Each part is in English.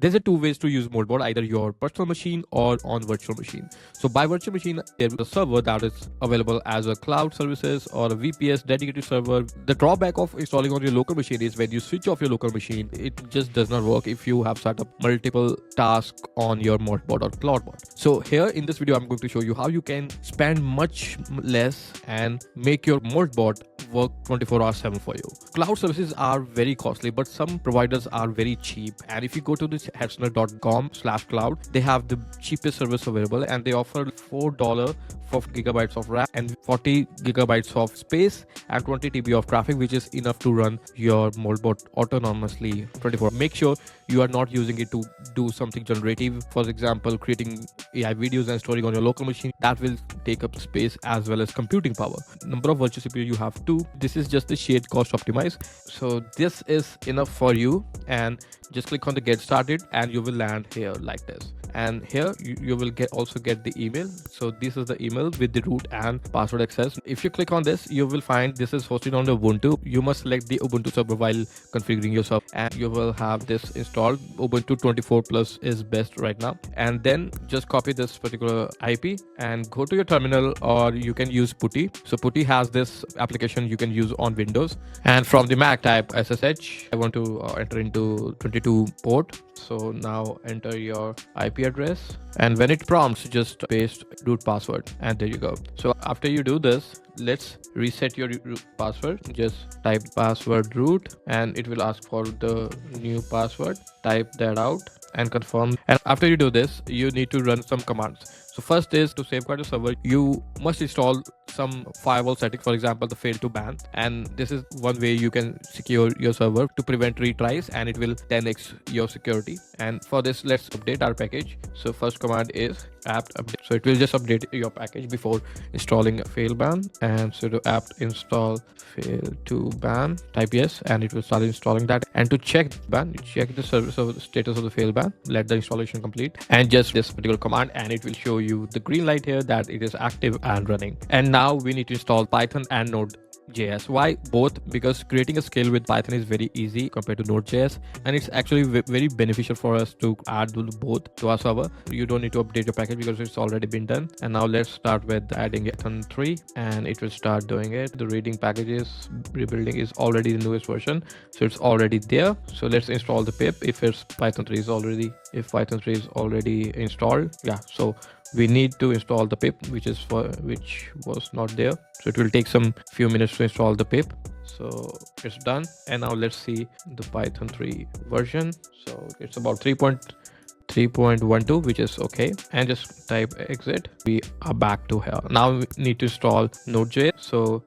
There's two ways to use Moltbot, either your personal machine or on virtual machine. So by virtual machine, there's a server that is available as a cloud services or a VPS dedicated server. The drawback of installing on your local machine is when you switch off your local machine, it just does not work if you have set up multiple tasks on your Moltbot or Clawdbot. So here in this video, I'm going to show you how you can spend much less and make your Moltbot work 24/7 for you. Cloud services are very costly, but some providers are very cheap. And if you go to this Hetzner.com/cloud, they have the cheapest service available, and they offer $4 for gigabytes of RAM and 40 gigabytes of space and 20 TB of traffic, which is enough to run your Moltbot autonomously 24. Make sure you are not using it to do something generative, for example creating AI videos and storing on your local machine. That will take up space as well as computing power. Number of virtual CPU you have 2. This is just the shared cost optimized, so this is enough for you. And just click on the get started and you will land here like this. And here you will also get the email. So this is the email with the root and password access. If you click on this, you will find this is hosted on the Ubuntu. You must select the Ubuntu server while configuring your server, and you will have this installed. Ubuntu 24 plus is best right now. And then just copy this particular IP and go to your terminal, or you can use PuTTY. So PuTTY has this application you can use on Windows, and from the Mac type SSH. I want to enter into 22 port. So now enter your IP address, and when it prompts, just paste root password, and there you go. So after you do this, let's reset your root password. Just type password root, and it will ask for the new password. Type that out and confirm. And after you do this, you need to run some commands. So first is to safeguard the server, you must install some firewall setting, for example the fail to ban, and this is one way you can secure your server to prevent retries, and it will 10x your security. And for this, let's update our package. So first command is apt update, so it will just update your package before installing fail ban. And sudo apt install fail to ban, type yes, and it will start installing that. And to check ban, you check the service of the status of the fail ban, let the installation complete, and just this particular command, and it will show you the green light here that it is active and running. And now we need to install Python and Node.js. Why both? Because creating a scale with Python is very easy compared to Node.js, and it's actually very beneficial for us to add both to our server. You don't need to update your package because it's already been done. And now let's start with adding Python 3, and it will start doing it. The reading packages rebuilding is already the newest version, so it's already there. So let's install the pip if Python 3 is already installed. Yeah, so we need to install the pip, which was not there, so it will take some few minutes to install the pip. So it's done, and now let's see the Python 3 version. So it's about 3.12, which is okay, and just type exit. We are back to here. Now we need to install Node.js. So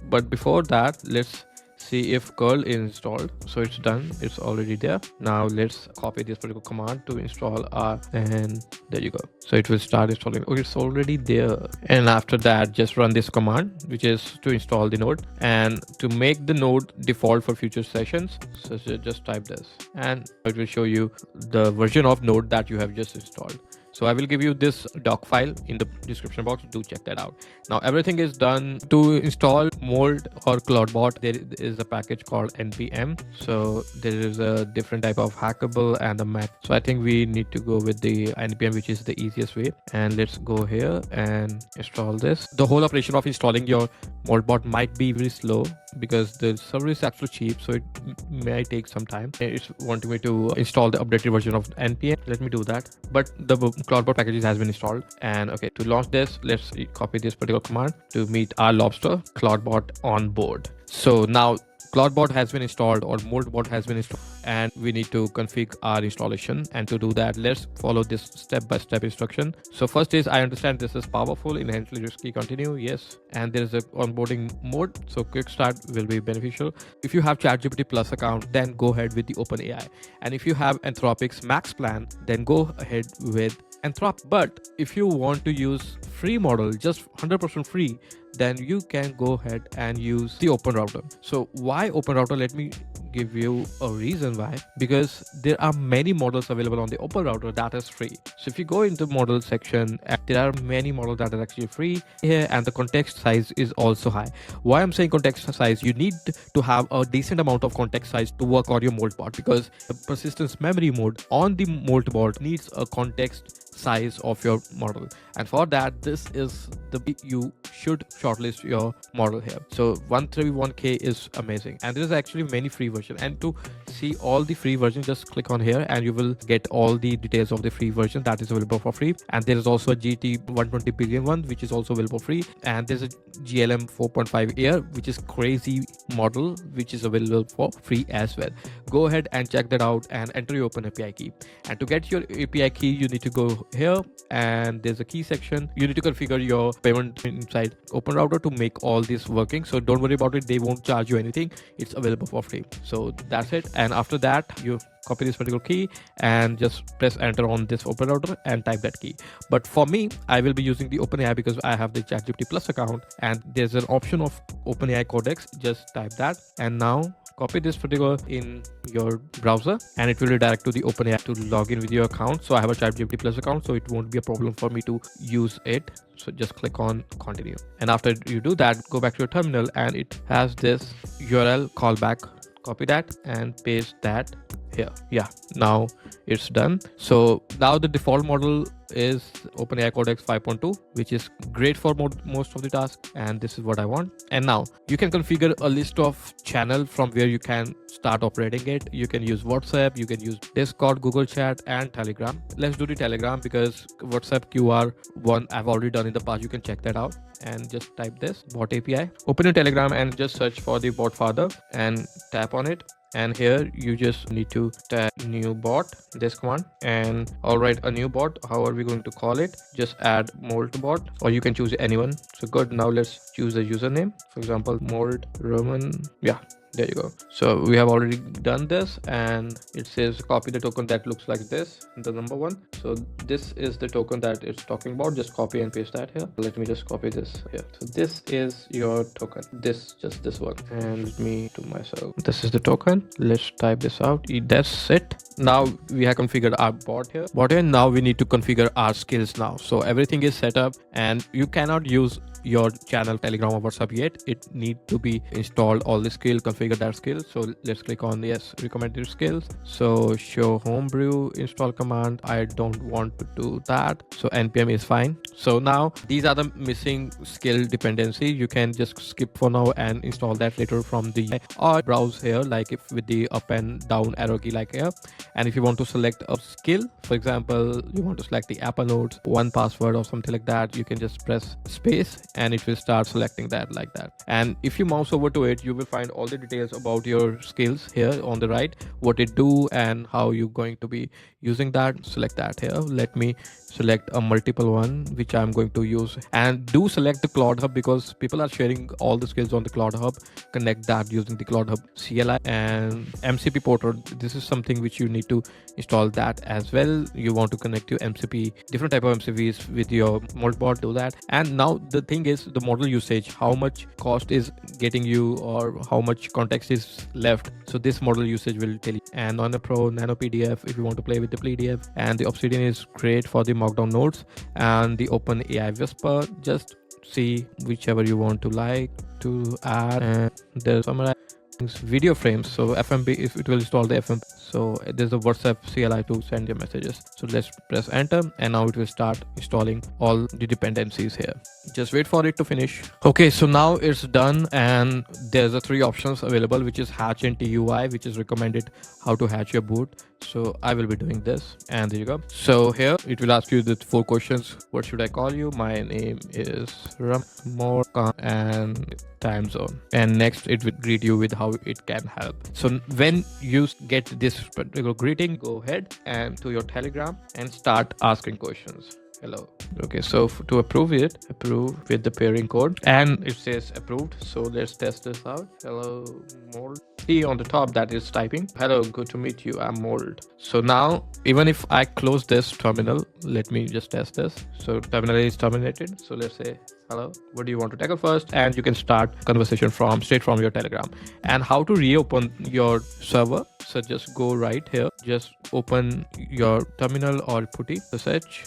but before that, let's see if curl is installed. So it's done, it's already there. Now let's copy this particular command to install and there you go. So it will start installing. Oh, it's already there. And after that, just run this command, which is to install the node and to make the node default for future sessions. So just type this, and it will show you the version of node that you have just installed. So I will give you this doc file in the description box. Do check that out. Now everything is done. To install Molt or Clawdbot, there is a package called npm. So there is a different type of hackable and a Mac. So I think we need to go with the npm, which is the easiest way. And let's go here and install this. The whole operation of installing your Moltbot might be very slow because the server is actually cheap, so it may take some time. It's wanting me to install the updated version of npm. Let me do that. But the Clawdbot packages has been installed. And okay, to launch this, let's copy this particular command to meet our lobster Clawdbot on board. So now Clawdbot has been installed, or Moltbot has been installed, and we need to configure our installation. And to do that, let's follow this step-by-step instruction. So first is, I understand this is powerful, inherently risky, continue, yes. And there is a onboarding mode, so quick start will be beneficial. If you have ChatGPT Plus account, then go ahead with the OpenAI. And if you have Anthropic's Max plan, then go ahead with Anthropic. But if you want to use free model, just 100% free, then you can go ahead and use the OpenRouter. So why OpenRouter? Let me give you a reason why, because there are many models available on the OpenRouter that is free. So if you go into model section, there are many models that are actually free here, and the context size is also high. Why I'm saying context size, you need to have a decent amount of context size to work on your Moltbot, because the persistence memory mode on the Moltbot needs a context size of your model, and for that this is the you should shortlist your model here. So 131k is amazing, and there is actually many free version, and to see all the free version just click on here and you will get all the details of the free version that is available for free. And there is also a GT 120 billion one which is also available free, and there's a GLM 4.5 air which is crazy model which is available for free as well. Go ahead and check that out and enter your OpenAPI key, and to get your API key you need to go here, and there's a key section. You need to configure your payment inside OpenRouter to make all this working, so don't worry about it, they won't charge you anything, it's available for free. So that's it, and after that you copy this particular key and just press enter on this OpenRouter and type that key. But for me, I will be using the OpenAI because I have the ChatGPT Plus account, and there's an option of OpenAI Codex. Just type that, and now copy this particular in your browser and it will redirect to the OpenAI to log in with your account. So I have a ChatGPT Plus account, so it won't be a problem for me to use it. So just click on continue, and after you do that, go back to your terminal and it has this URL callback. Copy that and paste that here. Yeah, now it's done. So now the default model is OpenAI Codex 5.2, which is great for most of the tasks, and this is what I want. And now you can configure a list of channels from where you can start operating it. You can use WhatsApp, you can use Discord, Google Chat, and Telegram. Let's do the Telegram because WhatsApp QR one I've already done in the past. You can check that out and just type this bot API. Open your Telegram and just search for the bot father and tap on it. And here you just need to type new bot, this command, and I'll write a new bot. How are we going to call it? Just add Moltbot, or you can choose anyone. So good. Now let's choose a username. For example, Molt Roman. Yeah, there you go. So we have already done this, and it says copy the token that looks like this, the number one. So this is the token that it's talking about. Just copy and paste that here. Let me just copy this here. So this is your token, just this one, and let me to myself, this is the token. Let's type this out. That's it. Now we have configured our bot here. And now we need to configure our skills now. So everything is set up, and you cannot use your channel, Telegram or WhatsApp yet. It need to be installed, all the skill, configure that skill. So let's click on yes, recommended skills. So show homebrew install command. I don't want to do that, so npm is fine. So now these are the missing skill dependency. You can just skip for now and install that later from the or browse here, like if with the up and down arrow key like here. And if you want to select a skill, for example, you want to select the Apple Notes, one password or something like that, you can just press space and it will start selecting that like that. And if you mouse over to it, you will find all the details about your skills here on the right, what it do and how you're going to be using that. Select that here. Let me select a multiple one which I'm going to use, and do select the ClawdHub because people are sharing all the skills on the ClawdHub. Connect that using the ClawdHub CLI and MCP portal. This is something which you need to install that as well. You want to connect your MCP, different type of MCPs with your Moltbot, do that. And now the thing is the model usage, how much cost is getting you or how much context is left. So this model usage will tell you. And on the Pro Nano PDF, if you want to play with the PDF, and the Obsidian is great for the markdown nodes, and the OpenAI Whisper, just see whichever you want to like to add. And there's some video frames, so FMP, if it will install the FMP. So there's a WhatsApp CLI to send your messages. So let's press enter, and now it will start installing all the dependencies here. Just wait for it to finish. Okay, so now it's done, and there's a 3 options available, which is hatch and TUI, which is recommended how to hatch your boot. So I will be doing this, and there you go. So here it will ask you the 4 questions. What should I call you? My name is Ramorka and time zone, and next it will greet you with how it can help. So when you get this particular greeting, go ahead and to your Telegram and start asking questions. hello. Okay, so to approve it, approve with the pairing code, and it says approved. So let's test this out. Hello, Mold. See on the top that is typing. Hello, good to meet you. I'm Mold. So now, even if I close this terminal, let me just test this. So terminal is terminated. So let's say, hello, what do you want to tackle first? And you can start conversation straight from your Telegram. And how to reopen your server. So just go right here, just open your terminal or PuTTY, search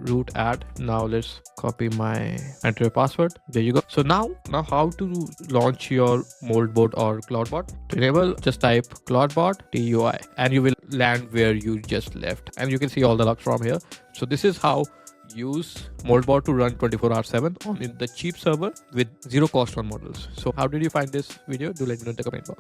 root add. Now let's copy my enter your password. There you go. So now how to launch your Moltbot or Clawdbot? To enable, just type Clawdbot TUI and you will land where you just left, and you can see all the logs from here. So this is how use Moltbot to run 24/7 on the cheap server with zero cost on models. So how did you find this video? Do let me know in the comment box.